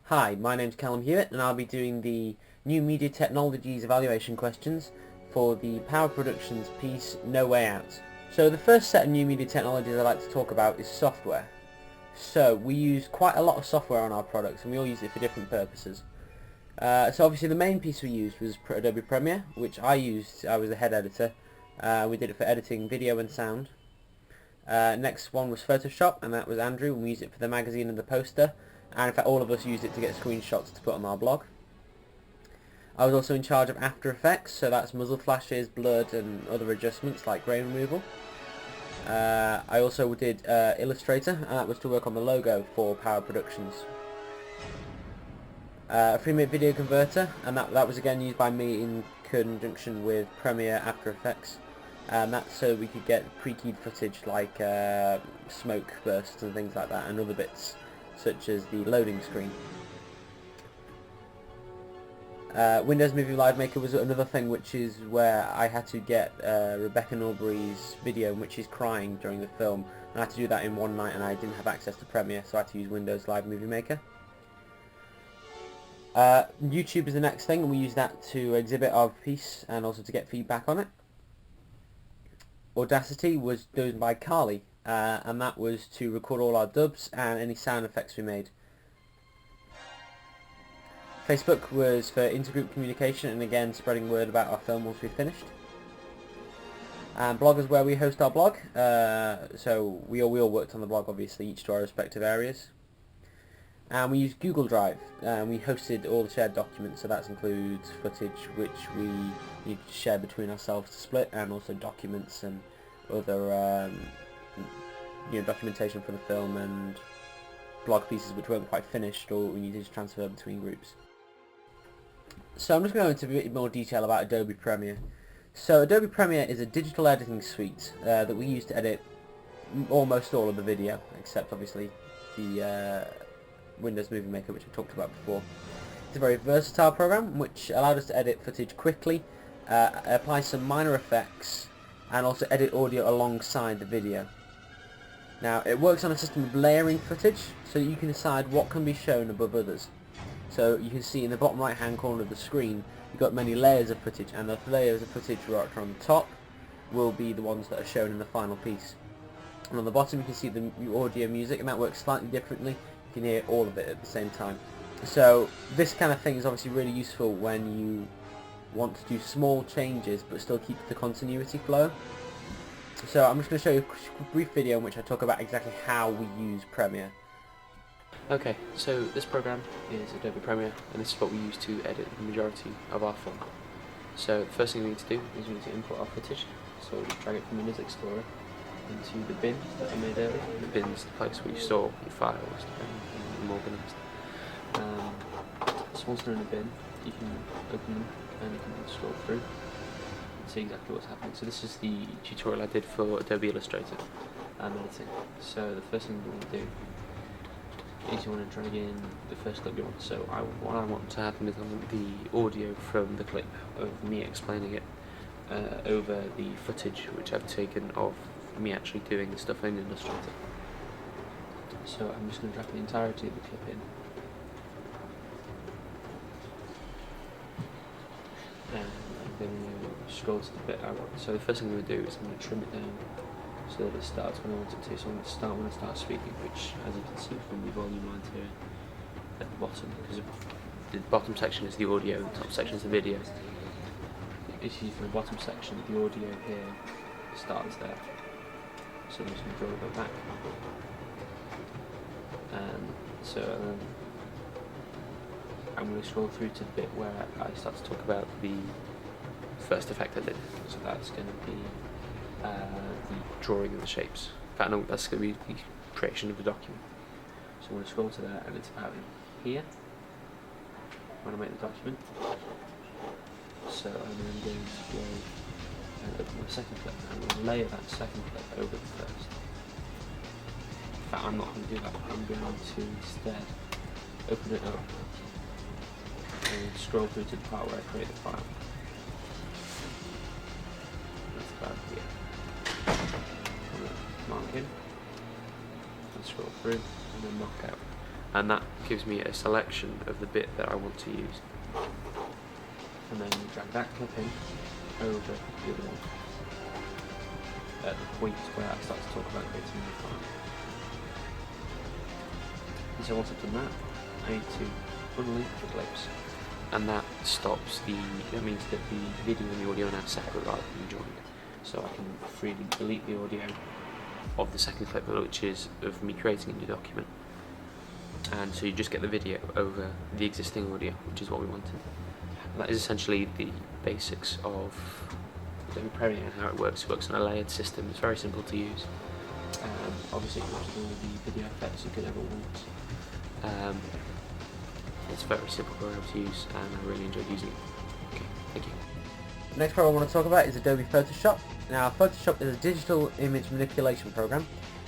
Hi, my name's Callum Hewitt and I'll be doing the New Media Technologies evaluation questions for the Power Productions piece No Way Out. So the first set of new media technologies I'd like to talk about is software. So we use quite a lot of software on our products and we all use it for different purposes. So obviously the main piece we used was Adobe Premiere, which I was the head editor. We did it for editing video and sound. Next one was Photoshop, and that was Andrew, and we used it for the magazine and the poster, and in fact all of us used it to get screenshots to put on our blog. I was also in charge of After Effects, so that's muzzle flashes, blur and other adjustments like grain removal. I also did Illustrator, and that was to work on the logo for Power Productions. Free-Mate Video Converter, and that was again used by me in conjunction with Premiere After Effects. And that's so we could get pre-keyed footage like smoke bursts and things like that, and other bits such as the loading screen. Windows Movie Live Maker was another thing, which is where I had to get Rebecca Norbury's video in which she's crying during the film, and I had to do that in one night and I didn't have access to Premiere, so I had to use Windows Live Movie Maker. YouTube is the next thing, and we use that to exhibit our piece and also to get feedback on it. Audacity was done by Carly, and that was to record all our dubs and any sound effects we made. Facebook was for intergroup communication and again spreading word about our film once we finished. And blog is where we host our blog, so we all worked on the blog obviously, each to our respective areas. And we used Google Drive, and we hosted all the shared documents, so that includes footage which we need to share between ourselves to split, and also documents and other documentation for the film and blog pieces which weren't quite finished or we needed to transfer between groups. So I'm just going to go into a bit more detail about Adobe Premiere. So Adobe Premiere is a digital editing suite that we use to edit almost all of the video, except obviously the Windows Movie Maker, which we talked about before. It's a very versatile program which allowed us to edit footage quickly, apply some minor effects, and also edit audio alongside the video. Now it works on a system of layering footage, so that you can decide what can be shown above others. So you can see in the bottom right hand corner of the screen you've got many layers of footage, and the layers of footage right on the top will be the ones that are shown in the final piece. And on the bottom you can see the audio music, and that works slightly differently. You can hear all of it at the same time. So this kind of thing is obviously really useful when you want to do small changes but still keep the continuity flow. So I'm just going to show you a brief video in which I talk about exactly how we use Premiere. Okay, so this program is Adobe Premiere, and this is what we use to edit the majority of our film. So the first thing we need to do is we need to import our footage. So we drag it from Windows Explorer into the bin that I made earlier. The bin is the place where you store your files and organised. So once they're in the bin, you can open them and you can scroll through and see exactly what's happening. So this is the tutorial I did for Adobe Illustrator editing. So the first thing we want to do is you want to drag in the first clip you want. So what I want to happen is I want the audio from the clip of me explaining it over the footage which I've taken of me actually doing the stuff in Illustrator. So I'm just going to drag the entirety of the clip in. And I'm going to scroll to the bit I want. So the first thing I'm going to do is I'm going to trim it down so that it starts when I want it to. So I'm going to start when I start speaking, which, as you can see from the volume lines here at the bottom, because the bottom section is the audio, the top section is the video. If you for the bottom section, the audio here starts there. So I'm just going to draw a bit back. And so I'm going to scroll through to the bit where I start to talk about the first effect I did. So that's going to be the drawing of the shapes. In fact, no, that's going to be the creation of the document. So I'm going to scroll to that, and it's about here when I make the document. So I'm then going to go and open my second clip. I'm going to layer that second clip over the first. In fact, I'm not going to do that. I'm going to instead open it up and scroll through to the part where I create the file. That's about here. I'm going to mark in and scroll through and then knock out. and that gives me a selection of the bit that I want to use. And then drag that clip in over the other one at the point where I start to talk about creating a new file. And so once I've done that, I need to unlink the clips, and that means that the video and the audio are now separate rather than joined. So I can freely delete the audio of the second clip, which is of me creating a new document. And so you just get the video over the existing audio, which is what we wanted. And that is essentially the basics of Adobe Premiere and how it works. It works on a layered system. It's very simple to use. Obviously it works with all the video effects you could ever want. It's a very simple program to use, and I really enjoyed using it. Okay, thank you. The next program I want to talk about is Adobe Photoshop. Now, Photoshop is a digital image manipulation program,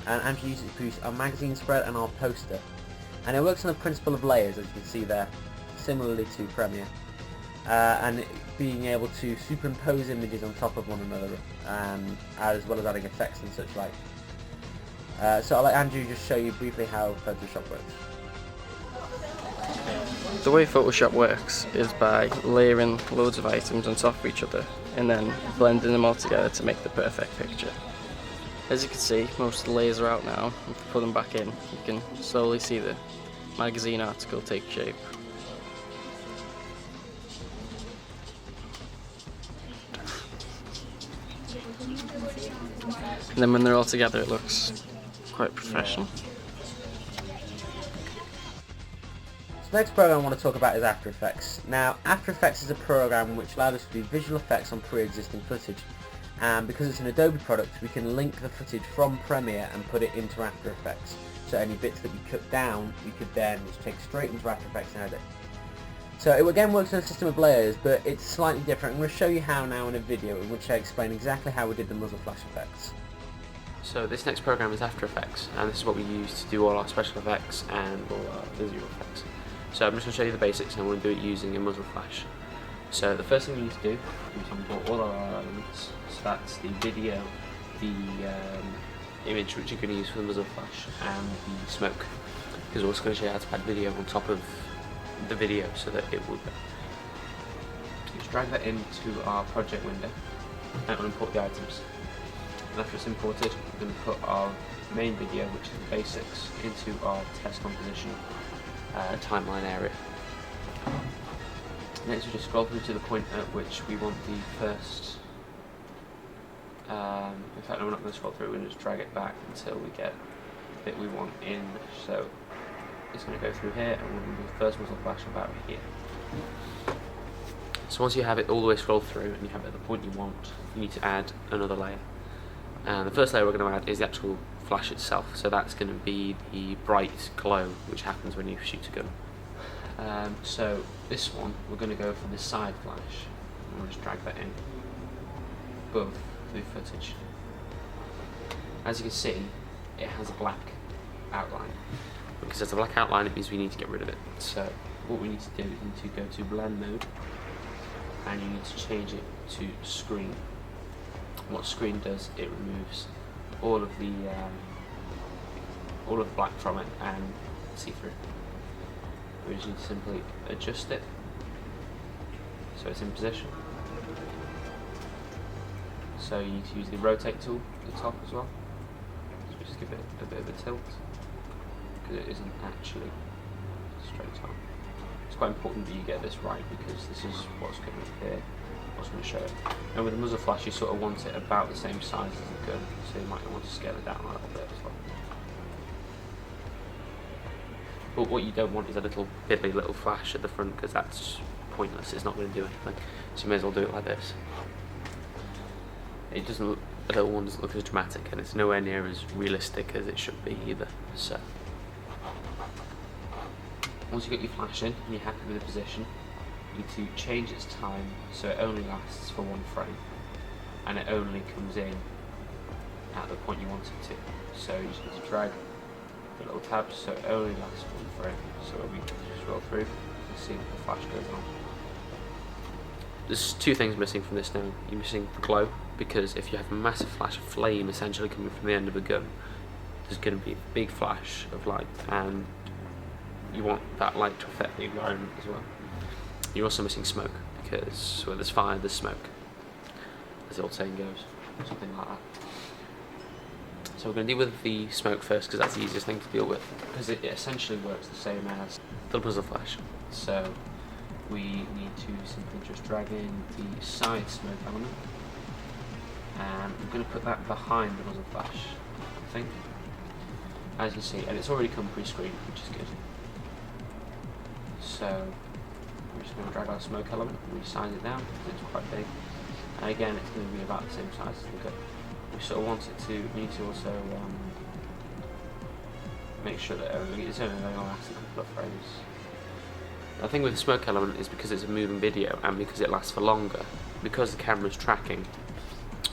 and Andrew uses it to produce our magazine spread and our poster. And it works on the principle of layers, as you can see there, similarly to Premiere, and being able to superimpose images on top of one another, as well as adding effects and such like. So I'll let Andrew just show you briefly how Photoshop works. The way Photoshop works is by layering loads of items on top of each other and then blending them all together to make the perfect picture. As you can see, most of the layers are out now. If you put them back in, you can slowly see the magazine article take shape. And then when they're all together, it looks quite professional. The next program I want to talk about is After Effects. Now, After Effects is a program which allows us to do visual effects on pre-existing footage, and because it's an Adobe product, we can link the footage from Premiere and put it into After Effects. So any bits that we cut down, we could then just take straight into After Effects and edit. So it again works on a system of layers, but it's slightly different. I'm going to show you how now in a video in which I explain exactly how we did the muzzle flash effects. So this next program is After Effects, and this is what we use to do all our special effects and all our visual effects. So I'm just going to show you the basics, and I want to do it using a muzzle flash. So the first thing we need to do is import all our elements. So that's the video, the image which you're going to use for the muzzle flash, and the smoke. Because we're also going to show you how to add video on top of the video so that it will go. Just drag that into our project window, and it will import the items. And after it's imported, we're going to put our main video, which is the basics, into our test composition timeline area. Next we just scroll through to the point at which we want the first, in fact no, we're not going to scroll through, we're going to just drag it back until we get the bit we want in. So it's going to go through here, and we'll do the first muzzle flash about here. So once you have it all the way scrolled through and you have it at the point you want, you need to add another layer. And the first layer we're going to add is the actual flash itself, so that's going to be the bright glow which happens when you shoot a gun. So this one, we're going to go for the side flash, and we'll just drag that in above the footage. As you can see, it has a black outline. Because there's a black outline, it means we need to get rid of it. So what we need to do is we need to go to blend mode, and you need to change it to screen. What screen does, it removes all of the black from it and see-through. We just need to simply adjust it so it's in position. So you need to use the rotate tool at the top as well. So just give it a bit of a tilt, because it isn't actually straight on. It's quite important that you get this right, because this is what's going to appear, what's going to show it. And with the muzzle flash, you sort of want it about the same size as the gun, so you might want to scale it down a little bit as well. But what you don't want is a little piddly little flash at the front, because that's pointless, it's not going to do anything. So you may as well do it like this. It doesn't look, a little one doesn't look as dramatic, and it's nowhere near as realistic as it should be either. So once you get your flash in and you're happy with the position, you need to change its time so it only lasts for one frame, and it only comes in at the point you want it to. So you just need to drag the little tabs so it only lasts one frame. So when we scroll through, you see the flash goes on. There's two things missing from this now. You're missing the glow, because if you have a massive flash of flame essentially coming from the end of a gun, there's going to be a big flash of light, and you want that light to affect the environment as well. You're also missing smoke, because where there's fire, there's smoke, as the old saying goes, something like that. So we're going to deal with the smoke first, because that's the easiest thing to deal with, because it essentially works the same as the muzzle flash. So we need to simply just drag in the side smoke element, and I'm going to put that behind the muzzle flash, I think, as you see, and it's already come pre-screened, which is good. So we're just going to drag our smoke element and resize it down, because it's quite big, and again it's going to be about the same size as the gun. We sort of want it to, we need to also make sure that it's only going to last a couple of frames. The thing with the smoke element is because it's a moving video and because it lasts for longer, because the camera's tracking,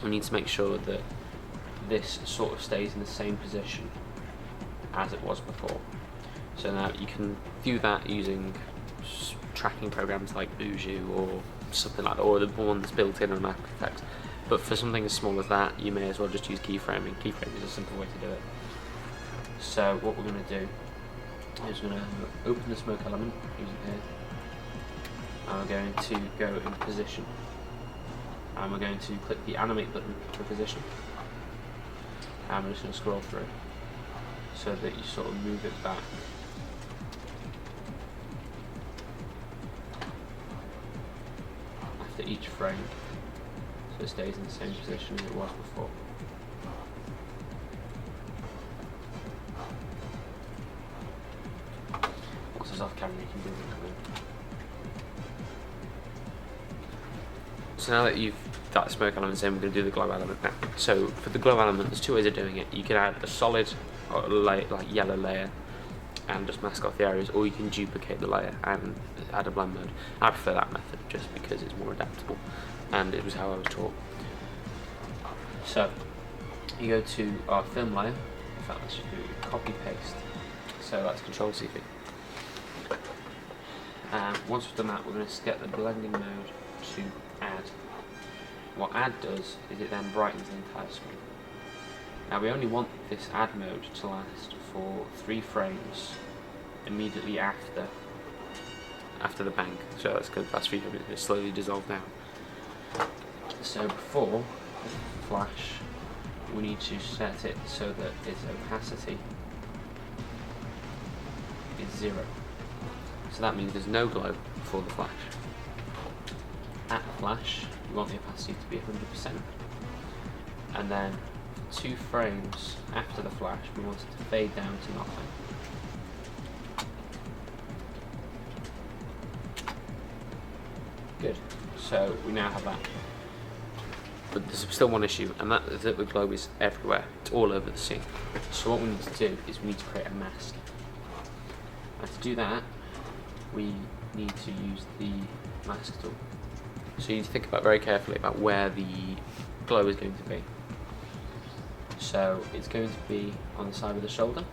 we need to make sure that this sort of stays in the same position as it was before. So now you can view that using tracking programs like Uju or something like that, or the one that's built in on After Effects. But for something as small as that, you may as well just use keyframing. Keyframing is a simple way to do it. So what we're going to do is we're going to open the smoke element using here, and we're going to go in position, and we're going to click the animate button for position, and we're just going to scroll through so that you sort of move it back. After each frame, so it stays in the same position as it was before. Once it's off camera, you can do it. So now that that smoke element's in, we're going to do the glow element now. So for the glow element, there's two ways of doing it. You can add a solid like yellow layer and just mask off the areas, or you can duplicate the layer and add a blend mode. I prefer that method just because it's more adaptable, and it was how I was taught. So you go to our film layer. In fact, let's just do copy paste. So that's Control C. And once we've done that, we're going to get the blending mode to add. What add does is it then brightens the entire screen. Now we only want this add mode to last for 3 frames immediately after the bang. So that's going to last 3 frames, it slowly dissolve down. So before flash, we need to set it so that its opacity is 0. So that means there's no glow before the flash. At flash, we want the opacity to be 100%, and then 2 frames after the flash, we want it to fade down to nothing. Good. So we now have that. But there's still one issue, and that is that the glow is everywhere. It's all over the scene. So what we need to do is we need to create a mask. And to do that, we need to use the mask tool. So you need to think about very carefully about where the glow is going to be. So it's going to be on the side of the shoulder.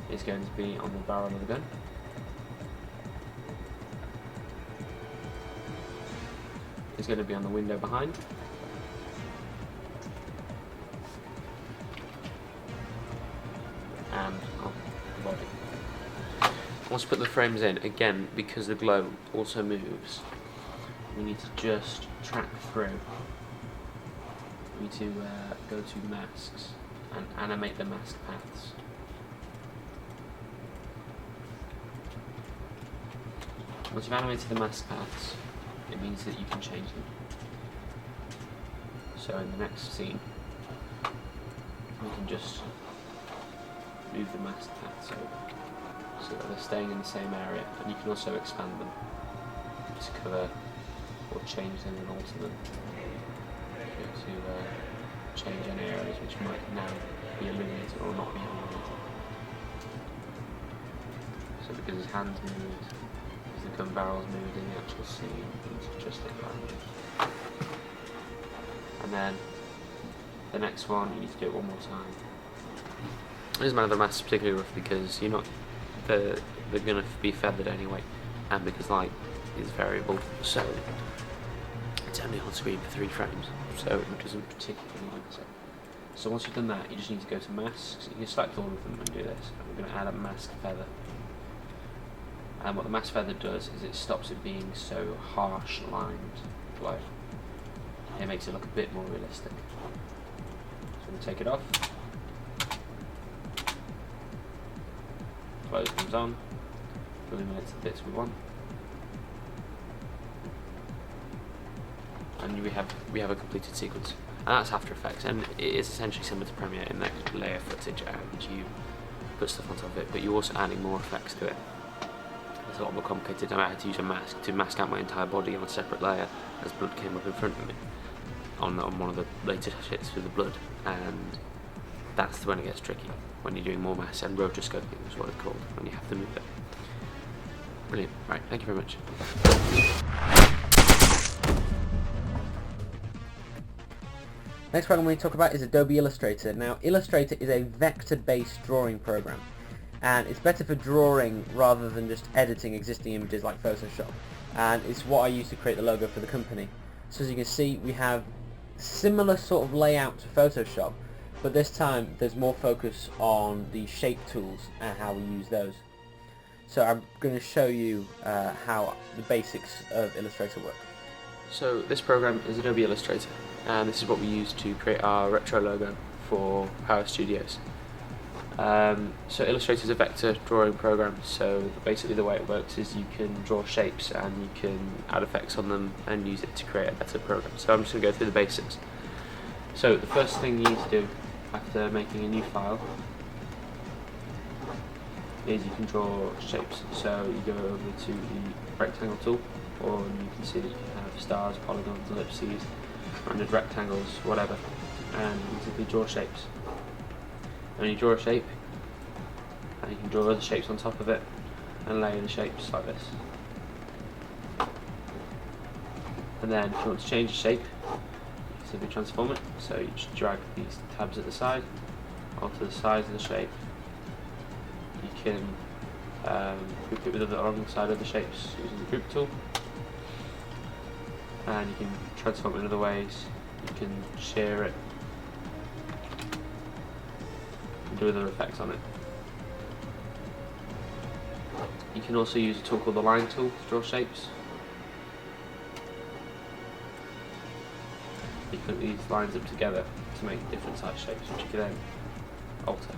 It's going to be on the barrel of the gun. It's going to be on the window behind. And on the body. Once we put the frames in, again, because the glow also moves, we need to just track through. We need to go to masks and animate the mask paths. Once you've animated the mask paths, it means that you can change them. So in the next scene, we can just move the mask paths over so that they're staying in the same area, and you can also expand them to cover or change them and alter them to change any areas which might now be illuminated or not be illuminated. So because his hands moved, as the gun barrels moved in the actual scene, you need to adjust it that way. And then the next one, you need to do it one more time. It doesn't matter the mask is particularly rough because you're not they're going to be feathered anyway, and because light is variable, so it's only on screen for 3 frames, so it doesn't particularly matter. So once you've done that, you just need to go to masks. You can select all of them and do this. And we're going to add a mask feather. And what the mask feather does is it stops it being so harsh lined below. It makes it look a bit more realistic. So we'll take it off. Close comes on. Illuminate the bits we want. And we have a completed sequence. And that's After Effects, and it is essentially similar to Premiere in that you layer footage and you put stuff on top of it, but you're also adding more effects to it. It's a lot more complicated. I had to use a mask to mask out my entire body on a separate layer as blood came up in front of me on one of the latest hits with the blood, and that's when it gets tricky, when you're doing more mass and rotoscoping is what it's called, when you have to move it. Brilliant. Right, thank you very much. Next program we're going to talk about is Adobe Illustrator. Now, Illustrator is a vector-based drawing program, and it's better for drawing rather than just editing existing images like Photoshop, and it's what I use to create the logo for the company. So as you can see, we have similar sort of layout to Photoshop, but this time there's more focus on the shape tools and how we use those. So I'm going to show you how the basics of Illustrator work. So this program is Adobe Illustrator, and this is what we use to create our retro logo for Power Studios. So Illustrator is a vector drawing program, so basically the way it works is you can draw shapes and you can add effects on them and use it to create a better program. So I'm just going to go through the basics. So the first thing you need to do after making a new file is you can draw shapes. So you go over to the rectangle tool, or you can see that you can have stars, polygons, ellipses, rounded rectangles, whatever, and you simply draw shapes. And you draw a shape, and you can draw other shapes on top of it, and layer the shapes like this. And then if you want to change the shape, you can simply transform it. So you just drag these tabs at the side onto the sides of the shape. You can group it with alongside other shapes using the group tool, and you can transform it in other ways. You can share it and do other effects on it. You can also use a tool called the line tool to draw shapes. You put these lines up together to make different size shapes, which you can then alter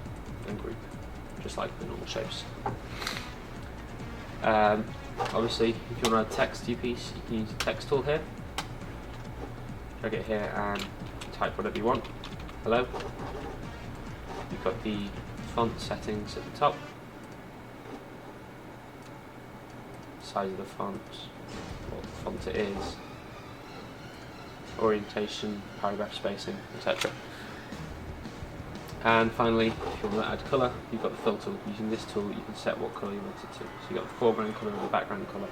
and group, just like the normal shapes. Obviously, if you want to add text to your piece, you can use the text tool here. Drag it here and type whatever you want. Hello. You've got the font settings at the top, size of the font, what font it is, orientation, paragraph spacing, etc. And finally, if you want to add colour, you've got the fill tool. Using this tool, you can set what colour you want it to. So you've got the foreground colour and the background colour.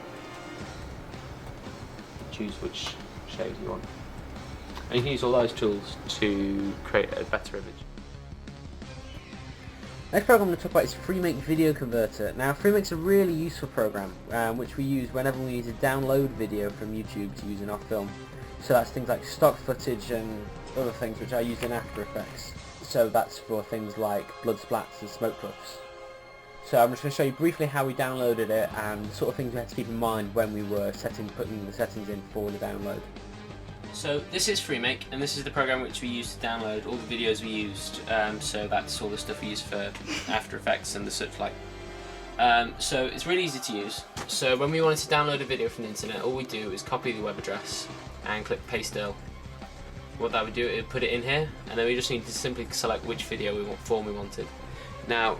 Choose which shade you want. And you can use all those tools to create a better image. Next program I'm going to talk about is Freemake Video Converter. Now, Freemake's a really useful program which we use whenever we need to download video from YouTube to use in our film. So that's things like stock footage and other things which I use in After Effects. So that's for things like blood splats and smoke puffs. So I'm just going to show you briefly how we downloaded it and the sort of things we had to keep in mind when we were putting the settings in for the download. So this is Freemake, and this is the program which we used to download all the videos we used. So that's all the stuff we use for After Effects and the such like. So it's really easy to use. So when we wanted to download a video from the internet, all we do is copy the web address and click paste all. What that would do, it would put it in here, and then we just need to simply select which video form we wanted. Now,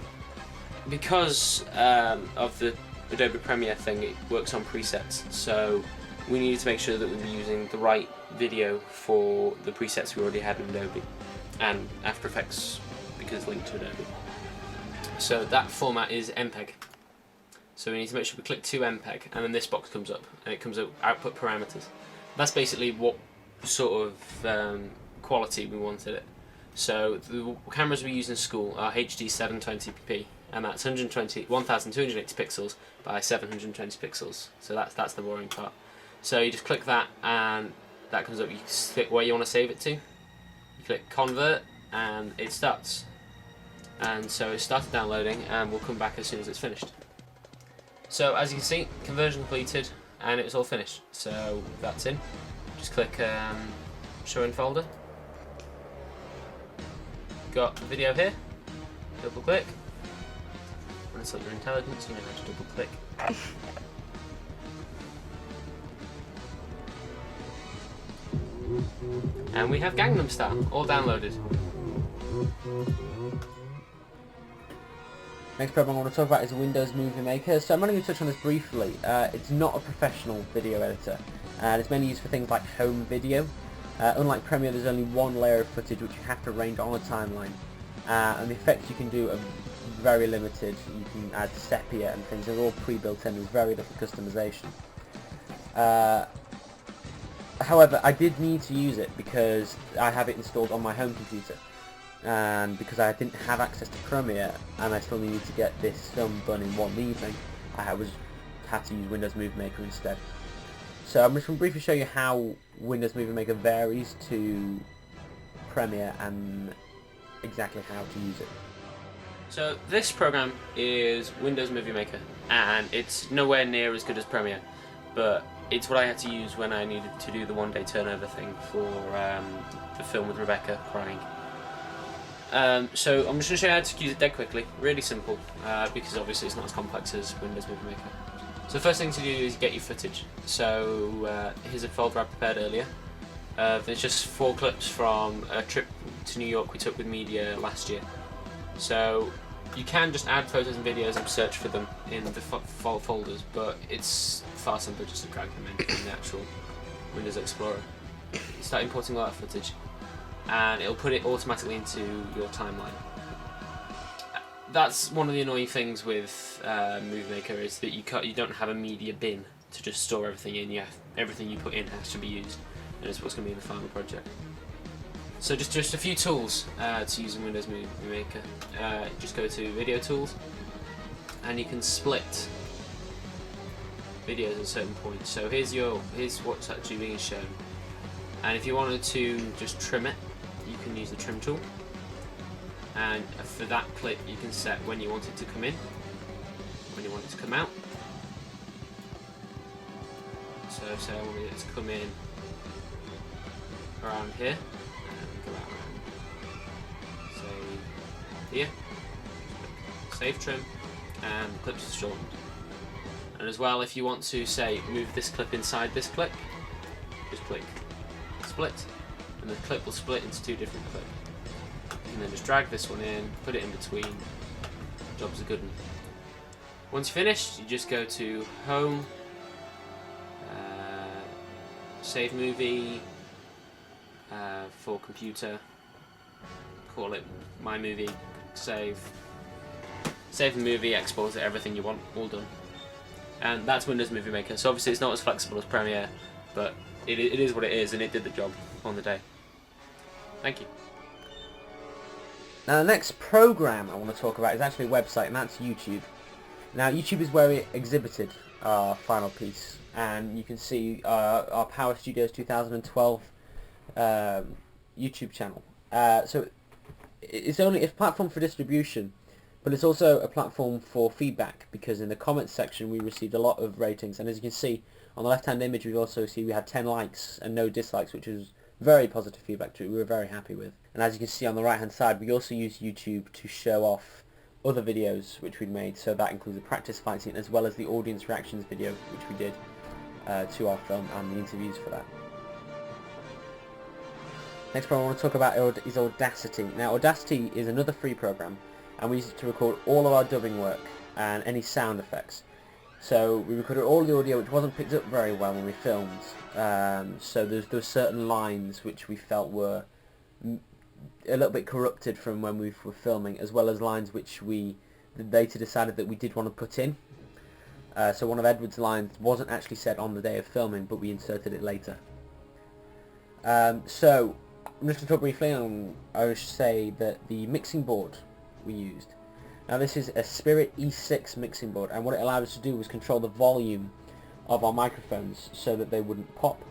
because of the Adobe Premiere thing, it works on presets, so we needed to make sure that we were using the right video for the presets we already had in Adobe, and After Effects because it's linked to Adobe. So that format is MPEG. So we need to make sure we click to MPEG, and then this box comes up, and it comes up output parameters. That's basically what sort of quality we wanted it. So the cameras we use in school are HD 720p, and that's 1280 pixels by 720 pixels. So that's the boring part. So you just click that, and that comes up. You click where you want to save it to. You click convert, and it starts. And so it started downloading, and we'll come back as soon as it's finished. So as you can see, conversion completed, and it was all finished. So that's in. Just click show in folder. Got the video here. Double click. When it's like your intelligence, you know how to double click. And we have Gangnam Style all downloaded. Next program I want to talk about is Windows Movie Maker. So I'm only going to touch on this briefly. It's not a professional video editor, and it's mainly used for things like home video. Unlike Premiere, there's only one layer of footage which you have to arrange on a timeline, and the effects you can do are very limited. You can add sepia and things. They're all pre-built in. There's very little customization. However, I did need to use it because I have it installed on my home computer, and because I didn't have access to Premiere and I still needed to get this film done in one evening, I had to use Windows Movie Maker instead. So I'm just going to briefly show you how Windows Movie Maker varies to Premiere and exactly how to use it. So this program is Windows Movie Maker, and it's nowhere near as good as Premiere, but it's what I had to use when I needed to do the one-day turnover thing for the film with Rebecca crying. So I'm just going to show you how to use it dead quickly, really simple, because obviously it's not as complex as Windows Movie Maker. So the first thing to do is get your footage. So here's a folder I prepared earlier. There's just 4 clips from a trip to New York we took with media last year. So you can just add photos and videos and search for them in the folders, but it's far simpler just to drag them in from the actual Windows Explorer. Start importing all that footage, and it'll put it automatically into your timeline. That's one of the annoying things with Movie Maker, is that you don't have a media bin to just store everything in. Everything you put in has to be used, and it's what's going to be in the final project. So just a few tools to use in Windows Movie Maker. Just go to Video Tools, and you can split videos at certain points. So here's what's actually being shown, and if you wanted to just trim it, you can use the trim tool. And for that clip, you can set when you want it to come in, when you want it to come out. So say I wanted it to come in around here, and go out around, say here. Save trim, and clips are shortened. And as well, if you want to say move this clip inside this clip, just click split, and the clip will split into 2 different clips. And then just drag this one in, put it in between. Job's a good one. Once you're finished, you just go to Home, Save Movie, for computer, call it My Movie, save the movie, export it, everything you want, all done. And that's Windows Movie Maker. So obviously it's not as flexible as Premiere, but it is what it is, and it did the job on the day. Thank you. Now the next program I want to talk about is actually a website, and that's YouTube. Now YouTube is where we exhibited our final piece, and you can see our Power Studios 2012 YouTube channel. So it's a platform for distribution, but it's also a platform for feedback, because in the comments section we received a lot of ratings, and as you can see on the left hand image we also see we had 10 likes and no dislikes, which was very positive feedback we were very happy with. And as you can see on the right hand side, we also use YouTube to show off other videos which we'd made, so that includes the practice fight scene as well as the audience reactions video which we did to our film and the interviews for that. Next program I want to talk about is Audacity. Now Audacity is another free program, and we use it to record all of our dubbing work and any sound effects. So we recorded all the audio which wasn't picked up very well when we filmed, so there were certain lines which we felt were a little bit corrupted from when we were filming, as well as lines which we later decided that we did want to put in. So one of Edward's lines wasn't actually said on the day of filming, but we inserted it later. So I'm just going to talk briefly, and I would say that the mixing board we used. Now this is a Spirit E6 mixing board, and what it allowed us to do was control the volume of our microphones so that they wouldn't pop,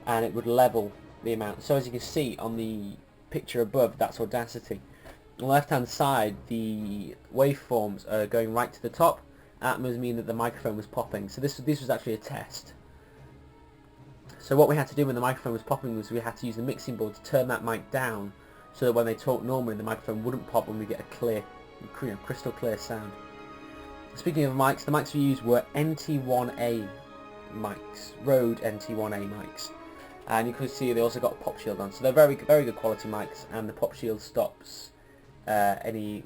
and it would level the amount. So as you can see on the picture above, that's Audacity. On the left hand side, the waveforms are going right to the top. That must mean that the microphone was popping. So this was actually a test. So what we had to do when the microphone was popping was we had to use the mixing board to turn that mic down so that when they talk normally the microphone wouldn't pop when we get a clear, crystal clear sound. Speaking of mics, the mics we used were NT1A mics, Rode NT1A mics. And you can see they also got a pop shield on. So they're very good quality mics, and the pop shield stops any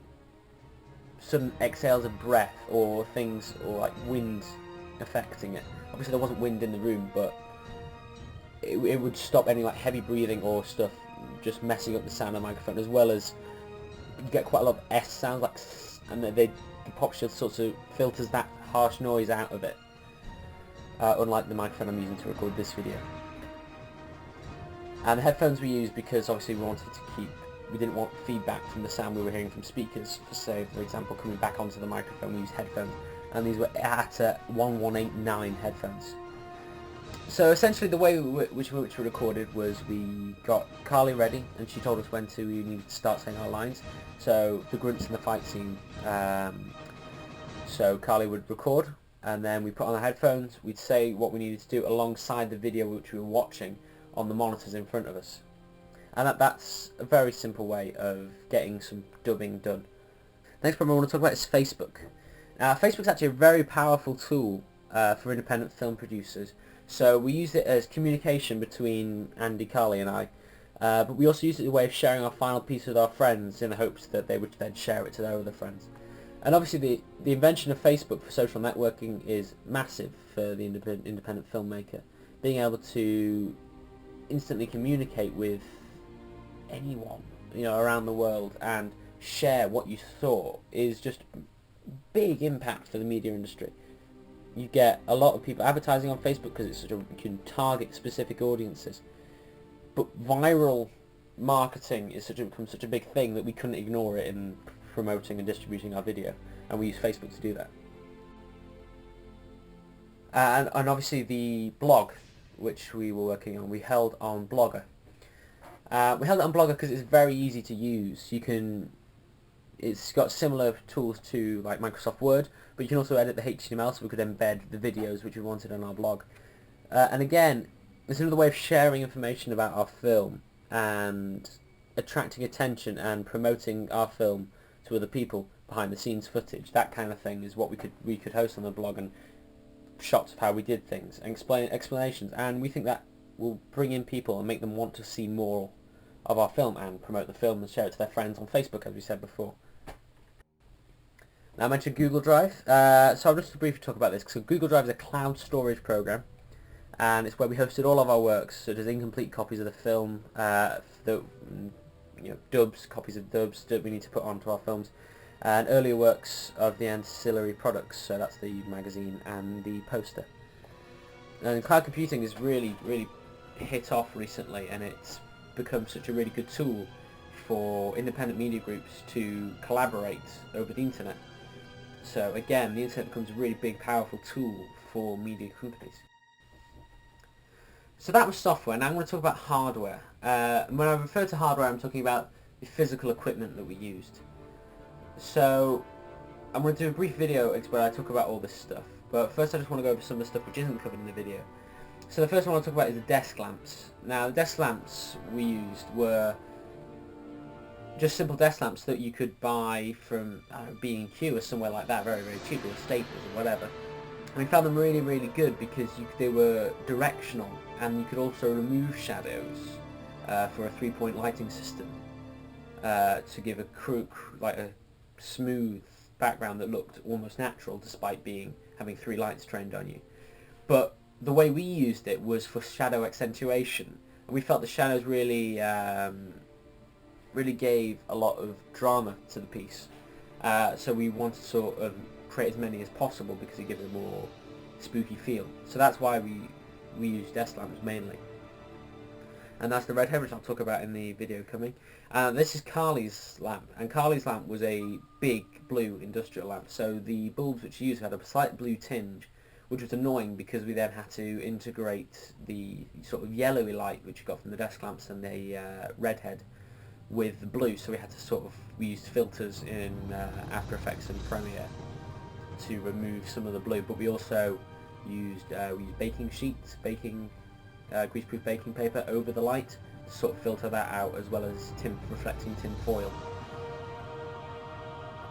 sudden exhales of breath or things, or like wind affecting it. Obviously there wasn't wind in the room, but it would stop any like heavy breathing or stuff just messing up the sound of the microphone, as well as you get quite a lot of S sounds, like and the pop shield sort of filters that harsh noise out of it, unlike the microphone I'm using to record this video. And the headphones we used because obviously we didn't want feedback from the sound we were hearing from speakers, for example coming back onto the microphone. We used headphones, and these were ATA 1189 headphones. So essentially the way which we recorded was we got Carly ready, and she told us when we needed to start saying our lines. So the grunts in the fight scene, so Carly would record, and then we put on the headphones, we'd say what we needed to do alongside the video which we were watching on the monitors in front of us. And that's a very simple way of getting some dubbing done. Next problem I want to talk about is Facebook. Now Facebook's actually a very powerful tool for independent film producers. So we use it as communication between Andy, Carly and I, but we also use it as a way of sharing our final piece with our friends in the hopes that they would then share it to their other friends. And obviously the invention of Facebook for social networking is massive for the independent filmmaker. Being able to instantly communicate with anyone, around the world and share what you saw is just a big impact for the media industry. You get a lot of people advertising on Facebook because you can target specific audiences. But viral marketing is become such a big thing that we couldn't ignore it in promoting and distributing our video, and we use Facebook to do that. And obviously the blog, which we were working on, we held on Blogger. We held it on Blogger because it's very easy to use. It's got similar tools to like Microsoft Word, but you can also edit the HTML, so we could embed the videos which we wanted on our blog. And again, it's another way of sharing information about our film and attracting attention and promoting our film to other people, behind the scenes footage. That kind of thing is what we could host on the blog, and shots of how we did things and explanations, and we think that will bring in people and make them want to see more of our film and promote the film and share it to their friends on Facebook, as we said before. Now I mentioned Google Drive, so I'll just briefly talk about this. So Google Drive is a cloud storage program, and it's where we hosted all of our works, such as incomplete copies of the film, copies of dubs that we need to put onto our films, and earlier works of the ancillary products, so that's the magazine and the poster. And cloud computing has really hit off recently, and it's become such a really good tool for independent media groups to collaborate over the internet. So again, the internet becomes a really big, powerful tool for media companies. So that was software. Now I'm going to talk about hardware. When I refer to hardware, I'm talking about the physical equipment that we used. So I'm going to do a brief video where I talk about all this stuff. But first I just want to go over some of the stuff which isn't covered in the video. So the first one I want to talk about is the desk lamps. Now the desk lamps we used were just simple desk lamps that you could buy from B&Q or somewhere like that, very cheap, or Staples or whatever. And we found them really good because they were directional, and you could also remove shadows for a 3-point lighting system to give a smooth background that looked almost natural, despite having 3 lights trained on you. But the way we used it was for shadow accentuation, and we felt the shadows really gave a lot of drama to the piece. So we wanted to sort of create as many as possible because it gives a more spooky feel. So that's why we use desk lamps mainly. And that's the Redhead, which I'll talk about in the video coming. This is Carly's lamp, and Carly's lamp was a big blue industrial lamp, so the bulbs which she used had a slight blue tinge, which was annoying because we then had to integrate the sort of yellowy light which you got from the desk lamps and the Redhead with the blue, so we used filters in After Effects and Premiere to remove some of the blue, but we also used baking sheets, greaseproof baking paper over the light to sort of filter that out, as well as reflecting tin foil.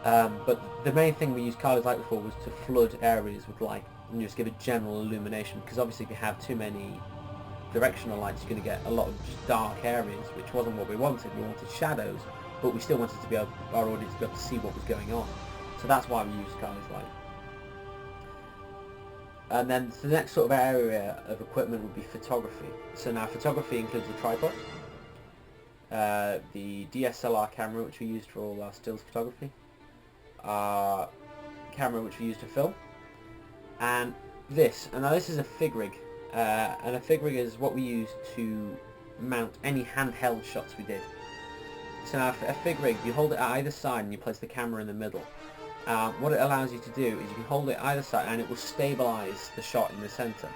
But the main thing we used Kali's light for was to flood areas with light and just give a general illumination, because obviously if you have too many directional lights you're going to get a lot of just dark areas, which wasn't what we wanted. We wanted shadows, but we still wanted to be able, our audience to be able to see what was going on. So that's why we used Kali's light. And then the next sort of area of equipment would be photography. So now photography includes a tripod, the DSLR camera which we used for all our stills photography, our camera which we used to film, and this. And now this is a fig rig, and a fig rig is what we use to mount any handheld shots we did. So now a fig rig, you hold it at either side and you place the camera in the middle. What it allows you to do is you can hold it either side and it will stabilize the shot in the center.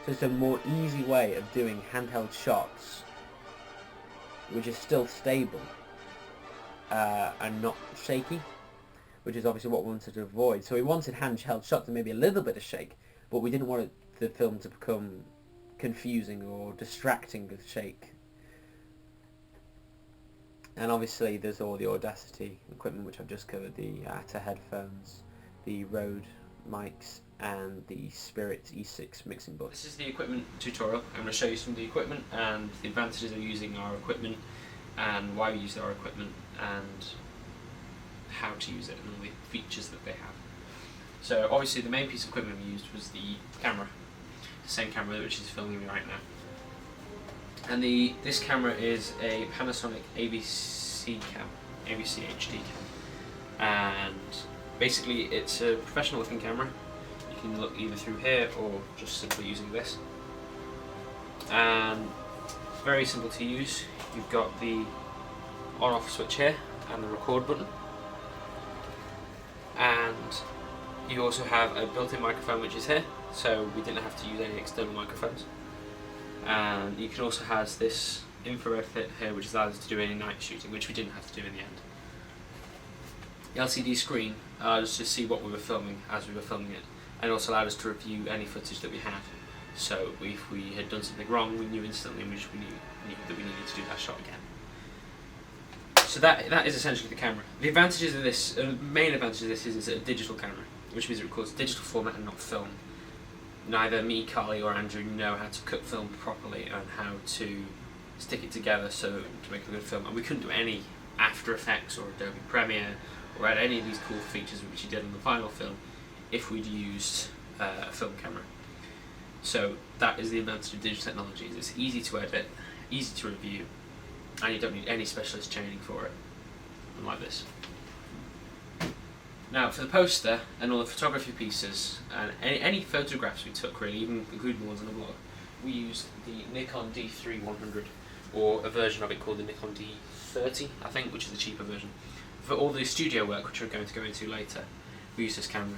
So it's a more easy way of doing handheld shots which is still stable and not shaky, which is obviously what we wanted to avoid. So we wanted handheld shots and maybe a little bit of shake, but we didn't want the film to become confusing or distracting with shake. And obviously there's all the Audacity equipment which I've just covered, the ATA headphones, the Rode mics, and the Spirit E6 mixing board. This is the equipment tutorial. I'm going to show you some of the equipment and the advantages of using our equipment and why we use our equipment and how to use it and all the features that they have. So obviously the main piece of equipment we used was the camera, the same camera which is filming me right now. And this camera is a Panasonic AVC HD cam, and basically it's a professional looking camera. You can look either through here or just simply using this, and very simple to use. You've got the on-off switch here and the record button, and you also have a built-in microphone which is here, so we didn't have to use any external microphones. And you can also have this infrared fit here which allows us to do any night shooting, which we didn't have to do in the end. The LCD screen allowed us to see what we were filming as we were filming it, and also allowed us to review any footage that we had. So if we had done something wrong, we knew instantly, which we knew that we needed to do that shot again. So that is essentially the camera. The advantages of this, main advantage of this is it's a digital camera, which means it records digital format and not film. Neither me, Kali, or Andrew know how to cut film properly and how to stick it together to make a good film, and we couldn't do any After Effects or Adobe Premiere or add any of these cool features which you did in the final film if we'd used a film camera. So that is the advantage of digital technology. It's easy to edit, easy to review, and you don't need any specialist training for it, unlike this. Now for the poster and all the photography pieces and any photographs we took, really, even including the ones on the blog, we used the Nikon D3100, or a version of it called the Nikon D30, I think, which is the cheaper version. For all the studio work, which we're going to go into later, we use this camera.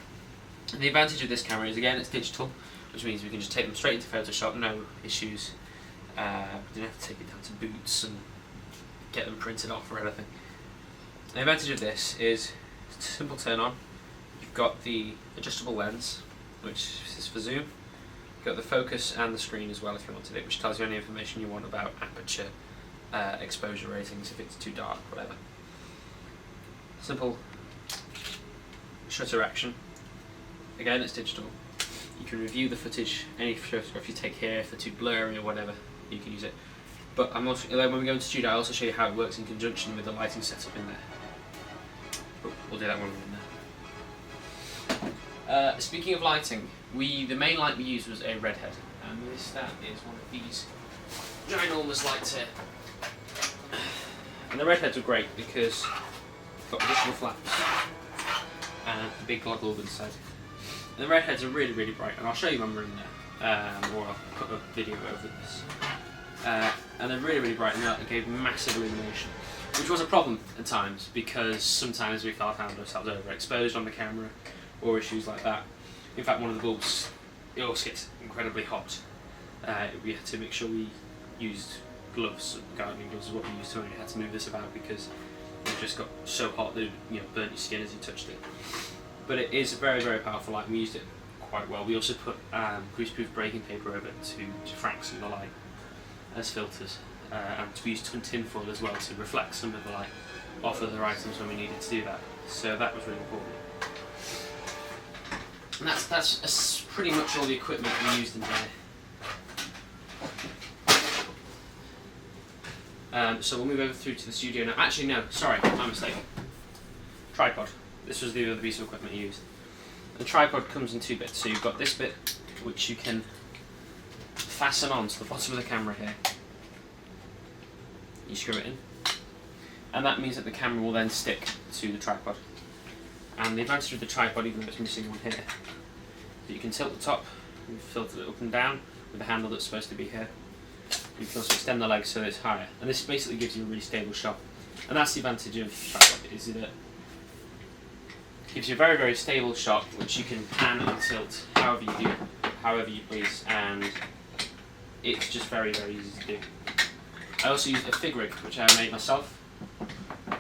And the advantage of this camera is, again, it's digital, which means we can just take them straight into Photoshop, no issues. We didn't have to take it down to Boots and get them printed off or anything. The advantage of this is simple turn on. You've got the adjustable lens, which is for zoom. You've got the focus and the screen as well if you wanted it, which tells you any information you want about aperture, exposure ratings, if it's too dark, whatever. Simple shutter action. Again, it's digital. You can review the footage, any photograph you take here, if they're too blurry or whatever, you can use it. But I'm also, when we go into studio, I'll also show you how it works in conjunction with the lighting setup in there. We'll do that when we're in there. Speaking of lighting, the main light we used was a Redhead, and that is one of these ginormous lights here. And the Redheads are great because they've got additional flaps and the big glog bulb inside. And the Redheads are really, really bright, and I'll show you when we're in there, or I'll put a video over this. And they're really, really bright, and they gave massive illumination, which was a problem at times because sometimes we found ourselves overexposed on the camera or issues like that. In fact, one of the bulbs, it also gets incredibly hot. We had to make sure we used gloves, gardening gloves, is what we used to when we had to move this about because it just got so hot that it, burnt your skin as you touched it. But it is a very, very powerful light. We used it quite well. We also put greaseproof breaking paper over it to diffract some of the light as filters, and we used tinfoil as well to reflect some of the light off of the items when we needed to do that. So that was really important. And that's pretty much all the equipment we used in there. So we'll move over through to the studio now. Actually, no, sorry, my mistake. Tripod. This was the other piece of equipment used. The tripod comes in two bits. So you've got this bit, which you can fasten onto the bottom of the camera here. You screw it in. And that means that the camera will then stick to the tripod. And the advantage of the tripod, even though it's missing one here, is that you can tilt the top, and filter it up and down with the handle that's supposed to be here. You can also extend the legs so that it's higher. And this basically gives you a really stable shot. And that's the advantage of the tripod, is that it gives you a very, very stable shot, which you can pan and tilt however you please, and it's just very, very easy to do. I also used a fig rig, which I made myself, and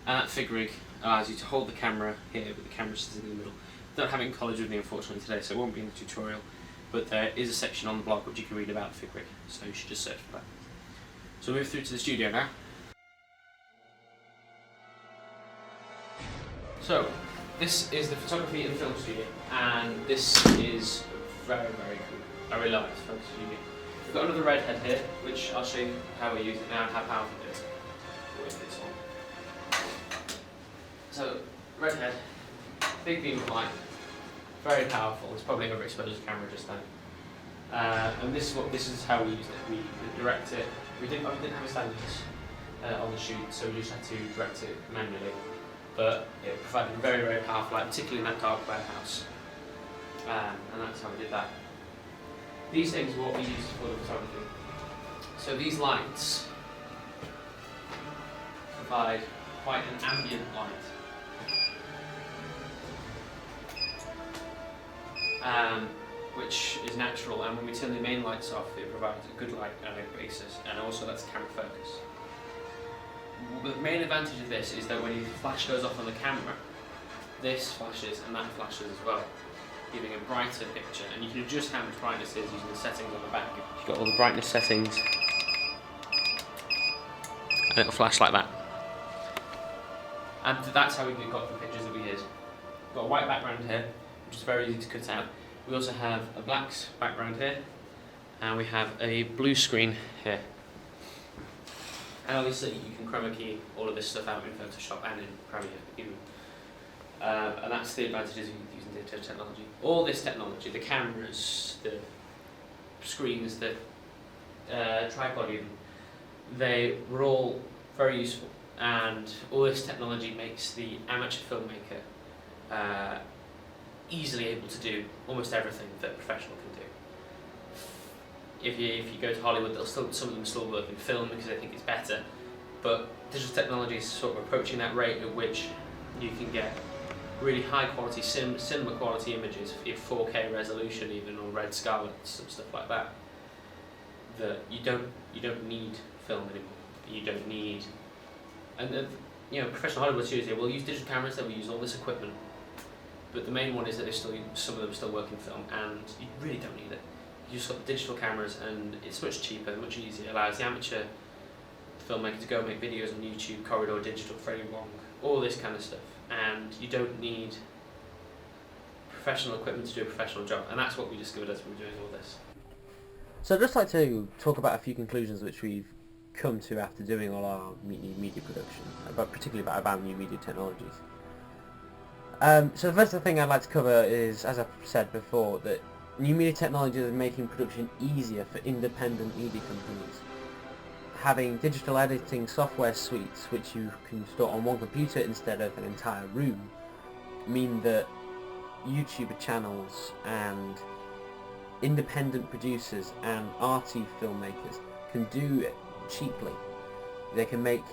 that fig rig allows you to hold the camera here, but the camera sits in the middle. I don't have it in college with me, unfortunately, today, so it won't be in the tutorial, but there is a section on the blog which you can read about the fig rig, so you should just search for that. So we'll move through to the studio now. So, this is the photography and film studio, and this is very, very cool. I really like this film studio. We've got another red head here, which I'll show you how we use it now and how powerful it is. With this one. So, red head, big beam of light, very powerful. It's probably overexposed the camera just then. And this is how we used it. We direct it. We didn't have a standards on the shoot, so we just had to direct it manually. But it provided a very, very powerful light, particularly in that dark warehouse. And that's how we did that. These things are what we used for the photography. So these lights provide quite an ambient light. Which is natural, and when we turn the main lights off, it provides a good light and a basis, and also lets the camera focus. The main advantage of this is that when your flash goes off on the camera, this flashes and that flashes as well, giving a brighter picture. And you can adjust how much brightness is using the settings on the back. You've got all the brightness settings, and it'll flash like that. And that's how we got the pictures that we did. We've got a white background here, which is very easy to cut out. We also have a black background here, and we have a blue screen here. And obviously you can chroma key all of this stuff out in Photoshop and in Premiere even. And that's the advantages of using digital technology. All this technology, the cameras, the screens, the tripod even, they were all very useful. And all this technology makes the amateur filmmaker easily able to do almost everything that a professional can do. If you go to Hollywood, some of them still work in film because they think it's better, but digital technology is sort of approaching that rate at which you can get really high quality cinema quality images in 4K resolution even, or red scarlets and stuff like that. That you don't need film anymore. You don't need, and professional Hollywood studios will use digital cameras. They will use all this equipment, but the main one is that some of them still work in film, and you really don't need it. You just got the digital cameras, and it's much cheaper, much easier. It allows the amateur filmmaker to go make videos on YouTube, Corridor Digital, Freddie Wong, all this kind of stuff. And you don't need professional equipment to do a professional job, and that's what we discovered as we were doing all this. So I'd just like to talk about a few conclusions which we've come to after doing all our media production, particularly about new media technologies. So the first thing I'd like to cover is, as I've said before, that new media technologies are making production easier for independent media companies. Having digital editing software suites which you can store on one computer instead of an entire room mean that YouTuber channels and independent producers and arty filmmakers can do it cheaply. They can make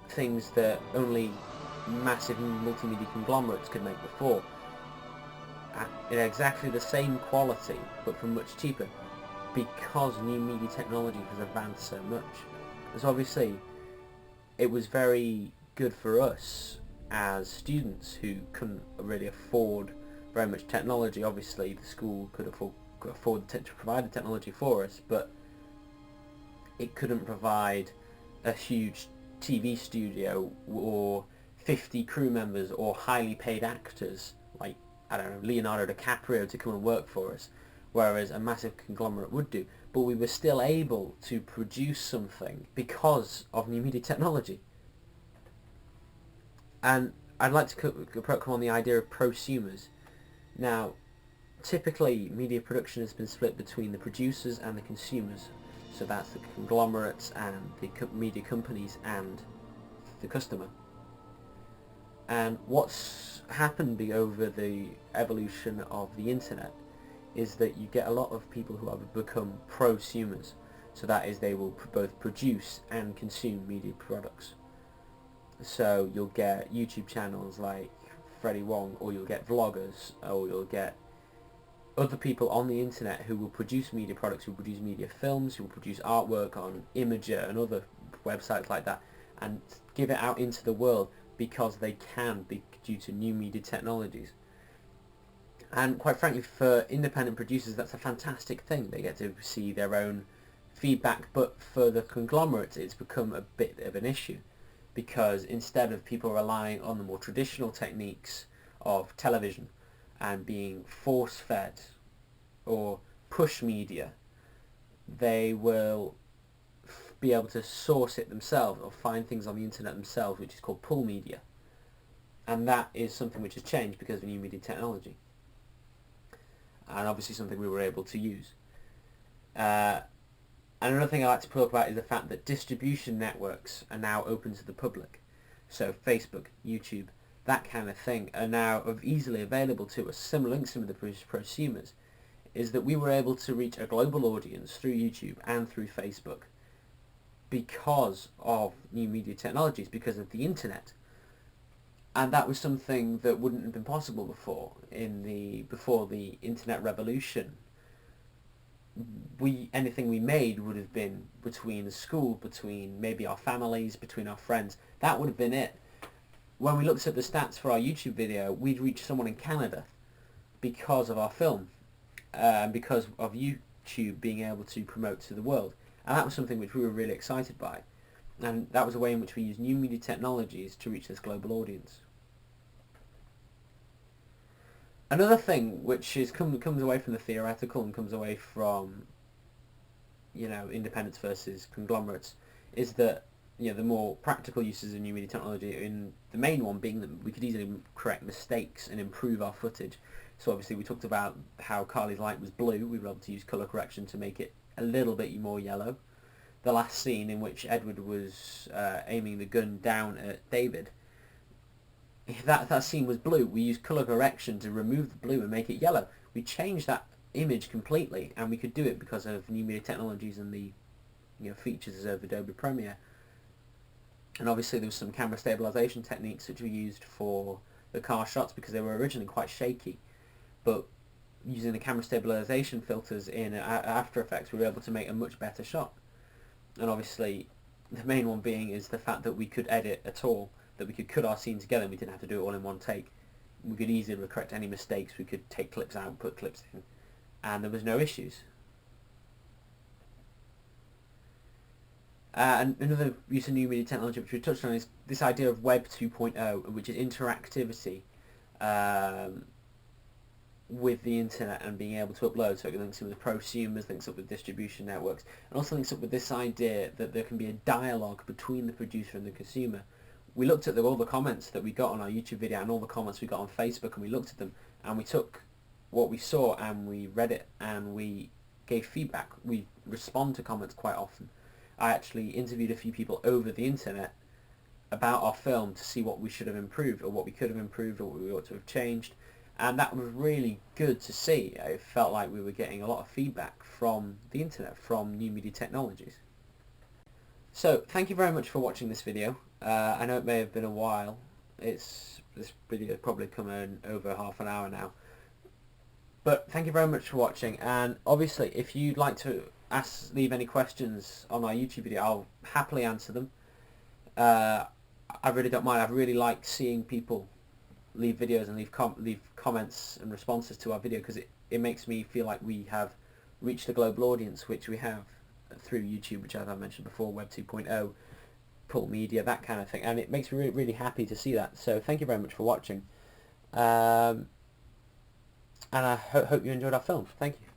things that only massive multimedia conglomerates could make before in exactly the same quality but for much cheaper. because new media technology has advanced so much. So obviously it was very good for us as students who couldn't really afford very much technology. Obviously the school could afford to provide the technology for us, but it couldn't provide a huge TV studio or 50 crew members or highly paid actors like, I don't know, Leonardo DiCaprio to come and work for us, whereas a massive conglomerate would do. But we were still able to produce something because of new media technology. And I'd like to come on the idea of prosumers. Now, typically media production has been split between the producers and the consumers. So that's the conglomerates and the media companies and the customer. And what's happened over the evolution of the internet is that you get a lot of people who have become prosumers. So that is, they will both produce and consume media products. So you'll get YouTube channels like Freddie Wong, or you'll get vloggers, or you'll get other people on the internet who will produce media products, who will produce media films, who will produce artwork on Imager and other websites like that, and give it out into the world because they can, due to new media technologies. And quite frankly, for independent producers, that's a fantastic thing. They get to see their own feedback, but for the conglomerates it's become a bit of an issue, because instead of people relying on the more traditional techniques of television and being force-fed or push media, they will be able to source it themselves or find things on the internet themselves, which is called pull media. And that is something which has changed because of new media technology, and obviously something we were able to use. And another thing I like to talk about is the fact that distribution networks are now open to the public. So Facebook, YouTube, that kind of thing are now easily available to us. Similar links with the prosumers is that we were able to reach a global audience through YouTube and through Facebook because of new media technologies, because of the internet. And that was something that wouldn't have been possible before. Before the internet revolution, anything we made would have been between the school, between maybe our families, between our friends. That would have been it. When we looked at the stats for our YouTube video, we'd reach someone in Canada because of our film, and because of YouTube being able to promote to the world. And that was something which we were really excited by. And that was a way in which we used new media technologies to reach this global audience. Another thing which comes away from the theoretical and comes away from, independents versus conglomerates, is that the more practical uses of new media technology, in the main one being that we could easily correct mistakes and improve our footage. So obviously we talked about how Carly's light was blue. We were able to use colour correction to make it a little bit more yellow. The last scene in which Edward was aiming the gun down at David, that scene was blue. We used colour correction to remove the blue and make it yellow. We changed that image completely, and we could do it because of new media technologies and the features of Adobe Premiere. And obviously there was some camera stabilization techniques which we used for the car shots because they were originally quite shaky, but using the camera stabilization filters in After Effects we were able to make a much better shot. And obviously the main one being is the fact that we could edit at all, that we could cut our scene together and we didn't have to do it all in one take. We could easily correct any mistakes. We could take clips out, put clips in, and there was no issues. And another use of new media technology which we touched on is this idea of Web 2.0, which is interactivity with the internet and being able to upload. So it links up with prosumers, links up with distribution networks, and also links up with this idea that there can be a dialogue between the producer and the consumer. We looked at all the comments that we got on our YouTube video and all the comments we got on Facebook, and we looked at them and we took what we saw and we read it and we gave feedback. We respond to comments quite often. I actually interviewed a few people over the internet about our film to see what we should have improved, or what we could have improved, or what we ought to have changed, and that was really good to see. It felt like we were getting a lot of feedback from the internet, from new media technologies. So thank you very much for watching this video. I know it may have been a while. This video has probably come in over half an hour now, But thank you very much for watching, and obviously if you'd like to leave any questions on our YouTube video, I'll happily answer them. I really don't mind. I really like seeing people leave videos and leave comments and responses to our video, because it makes me feel like we have reached a global audience, which we have through YouTube, which, as I mentioned before, Web 2.0, Pull Media, that kind of thing, and it makes me really, really happy to see that. So thank you very much for watching, and I hope you enjoyed our film. Thank you.